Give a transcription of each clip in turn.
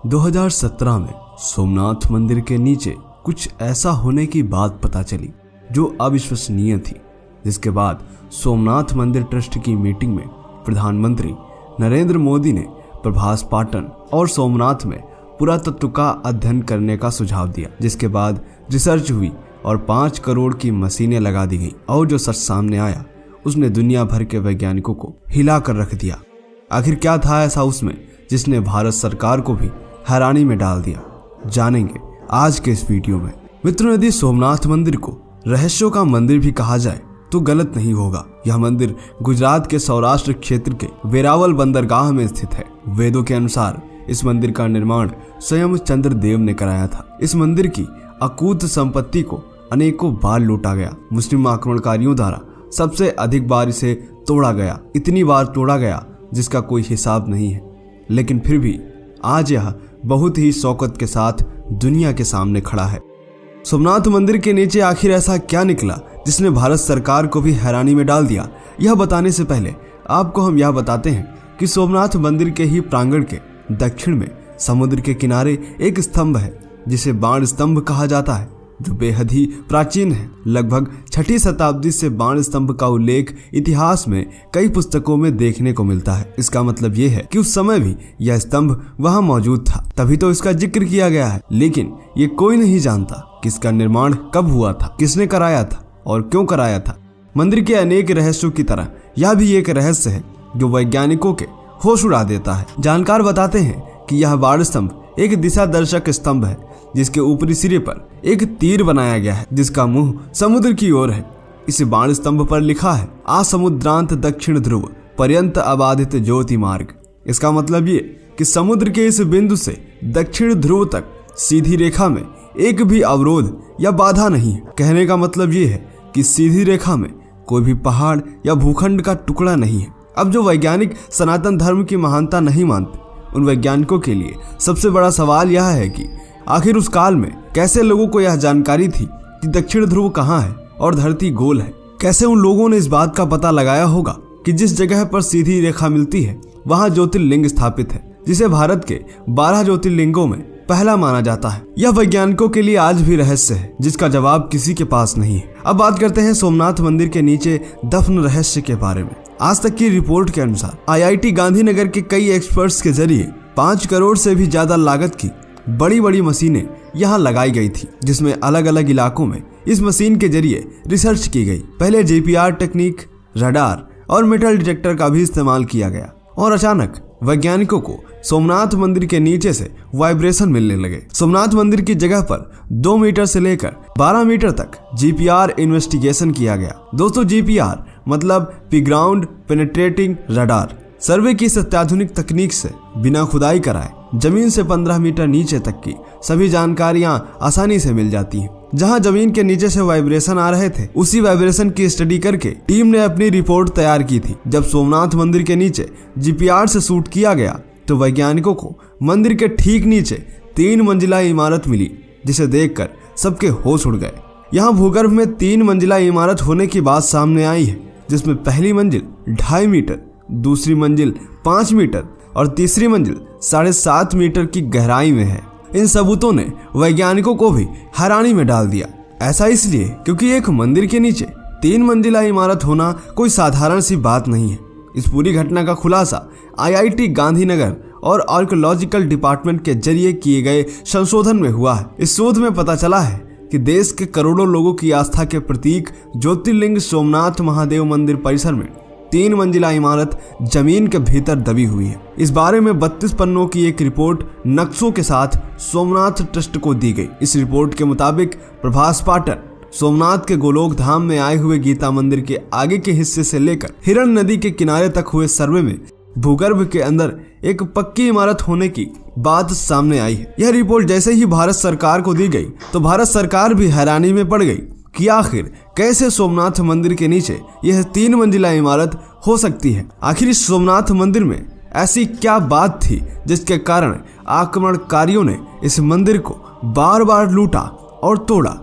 2017 में सोमनाथ मंदिर के नीचे कुछ ऐसा होने की बात पता चली जो अविश्वसनीय थी, जिसके बाद सोमनाथ मंदिर ट्रस्ट की मीटिंग में प्रधानमंत्री नरेंद्र मोदी ने प्रभास पाटन और सोमनाथ में पुरातत्व का अध्ययन करने का सुझाव दिया, जिसके बाद रिसर्च हुई और 5 करोड़ की मशीनें लगा दी गई और जो सच सामने आया उसने दुनिया भर के वैज्ञानिकों को हिला कर रख दिया। आखिर क्या था ऐसा उसमें जिसने भारत सरकार को भी हैरानी में डाल दिया, जानेंगे आज के इस वीडियो में। मित्रों, यदि सोमनाथ मंदिर को रहस्यों का मंदिर भी कहा जाए तो गलत नहीं होगा। यह मंदिर गुजरात के सौराष्ट्र क्षेत्र के वेरावल बंदरगाह में स्थित है। वेदों के अनुसार इस मंदिर का निर्माण स्वयं चंद्रदेव ने कराया था। इस मंदिर की अकूत संपत्ति को अनेकों बार लूटा गया। मुस्लिम आक्रमणकारियों द्वारा सबसे अधिक बार इसे तोड़ा गया, इतनी बार तोड़ा गया जिसका कोई हिसाब नहीं है। लेकिन फिर भी आज यह बहुत ही शौकत के साथ दुनिया के सामने खड़ा है। सोमनाथ मंदिर के नीचे आखिर ऐसा क्या निकला जिसने भारत सरकार को भी हैरानी में डाल दिया? यह बताने से पहले आपको हम यह बताते हैं कि सोमनाथ मंदिर के ही प्रांगण के दक्षिण में समुद्र के किनारे एक स्तंभ है जिसे बाण स्तंभ कहा जाता है, जो बेहद ही प्राचीन है। लगभग 6वीं शताब्दी से बाण स्तंभ का उल्लेख इतिहास में कई पुस्तकों में देखने को मिलता है। इसका मतलब ये है कि उस समय भी यह स्तंभ वहां मौजूद था, तभी तो इसका जिक्र किया गया है। लेकिन ये कोई नहीं जानता कि इसका निर्माण कब हुआ था, किसने कराया था और क्यों कराया था। मंदिर के अनेक रहस्यों की तरह यह भी एक रहस्य है जो वैज्ञानिकों के होश उड़ा देता है। जानकार बताते हैं कि यह बाण स्तंभ एक दिशा दर्शक स्तंभ है जिसके ऊपरी सिरे पर एक तीर बनाया गया है जिसका मुंह समुद्र की ओर है। इस बाण स्तंभ पर लिखा है आसमुद्रांत दक्षिण ध्रुव पर्यंत अबाधित ज्योति मार्ग। इसका मतलब ये कि समुद्र के इस बिंदु से दक्षिण ध्रुव तक सीधी रेखा में एक भी अवरोध या बाधा नहीं है। कहने का मतलब ये है कि सीधी रेखा में कोई भी पहाड़ या भूखंड का टुकड़ा नहीं है। अब जो वैज्ञानिक सनातन धर्म की महानता नहीं मानते, उन वैज्ञानिकों के लिए सबसे बड़ा सवाल यह है कि आखिर उस काल में कैसे लोगों को यह जानकारी थी कि दक्षिण ध्रुव कहाँ है और धरती गोल है। कैसे उन लोगों ने इस बात का पता लगाया होगा कि जिस जगह पर सीधी रेखा मिलती है वहां ज्योतिर्लिंग स्थापित है, जिसे भारत के 12 ज्योतिर्लिंगों में पहला माना जाता है। यह वैज्ञानिकों के लिए आज भी रहस्य है जिसका जवाब किसी के पास नहीं है। अब बात करते हैं सोमनाथ मंदिर के नीचे दफन रहस्य के बारे में। आज तक की रिपोर्ट के अनुसार IIT गांधीनगर के कई एक्सपर्ट्स के जरिए 5 करोड़ से भी ज्यादा लागत की बड़ी बड़ी मशीनें यहाँ लगाई गई थी, जिसमें अलग अलग इलाकों में इस मशीन के जरिए रिसर्च की गई। पहले GPR टेक्निक, रडार और मेटल डिटेक्टर का भी इस्तेमाल किया गया और अचानक वैज्ञानिकों को सोमनाथ मंदिर के नीचे से वाइब्रेशन मिलने लगे। सोमनाथ मंदिर की जगह पर 2 मीटर से लेकर 12 मीटर तक GPR इन्वेस्टिगेशन किया गया। दोस्तों, GPR मतलब ग्राउंड पेनिट्रेटिंग रडार सर्वे की इस अत्याधुनिक तकनीक से बिना खुदाई कराए जमीन से 15 मीटर नीचे तक की सभी जानकारियां आसानी से मिल जाती हैं। जहां जमीन के नीचे से वाइब्रेशन आ रहे थे, उसी वाइब्रेशन की स्टडी करके टीम ने अपनी रिपोर्ट तैयार की थी। जब सोमनाथ मंदिर के नीचे GPR से शूट किया गया तो वैज्ञानिकों को मंदिर के ठीक नीचे 3 मंजिला इमारत मिली, जिसे देखकर सबके होश उड़ गए। यहाँ भूगर्भ में 3 मंजिला इमारत होने की बात सामने आई है, जिसमें पहली मंजिल 2.5 मीटर, दूसरी मंजिल 5 मीटर और तीसरी मंजिल 7.5 मीटर की गहराई में है। इन सबूतों ने वैज्ञानिकों को भी हैरानी में डाल दिया। ऐसा इसलिए क्योंकि एक मंदिर के नीचे 3 मंजिला इमारत होना कोई साधारण सी बात नहीं है। इस पूरी घटना का खुलासा IIT गांधीनगर और आर्कियोलॉजिकल डिपार्टमेंट के जरिए किए गए संशोधन में हुआ है। इस शोध में पता चला है कि देश के करोड़ों लोगों की आस्था के प्रतीक ज्योतिर्लिंग सोमनाथ महादेव मंदिर परिसर में 3 मंजिला इमारत जमीन के भीतर दबी हुई है। इस बारे में 32 पन्नों की एक रिपोर्ट नक्शों के साथ सोमनाथ ट्रस्ट को दी गई। इस रिपोर्ट के मुताबिक प्रभास पाटन सोमनाथ के गोलोक धाम में आए हुए गीता मंदिर के आगे के हिस्से से लेकर हिरण नदी के किनारे तक हुए सर्वे में भूगर्भ के अंदर एक पक्की इमारत होने की बात सामने आई है। यह रिपोर्ट जैसे ही भारत सरकार को दी गई तो भारत सरकार भी हैरानी में पड़ गई कि आखिर कैसे सोमनाथ मंदिर के नीचे यह 3 मंजिला इमारत हो सकती है। आखिर इस सोमनाथ मंदिर में ऐसी क्या बात थी जिसके कारण आक्रमणकारियों ने इस मंदिर को बार बार लूटा और तोड़ा।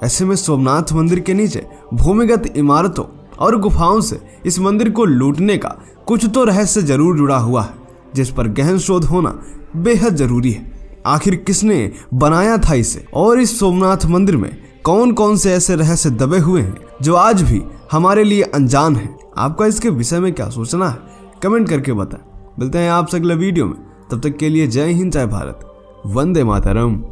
ऐसे में सोमनाथ मंदिर के नीचे भूमिगत इमारतों और गुफाओं से इस मंदिर को लूटने का कुछ तो रहस्य जरूर जुड़ा हुआ है, जिस पर गहन शोध होना बेहद जरूरी है। आखिर किसने बनाया था इसे, और इस सोमनाथ मंदिर में कौन कौन से ऐसे रहस्य दबे हुए हैं जो आज भी हमारे लिए अनजान हैं। आपका इसके विषय में क्या सोचना है, कमेंट करके बताएं। मिलते हैं आपसे अगले वीडियो में, तब तक के लिए जय हिंद, जय भारत, वंदे मातरम।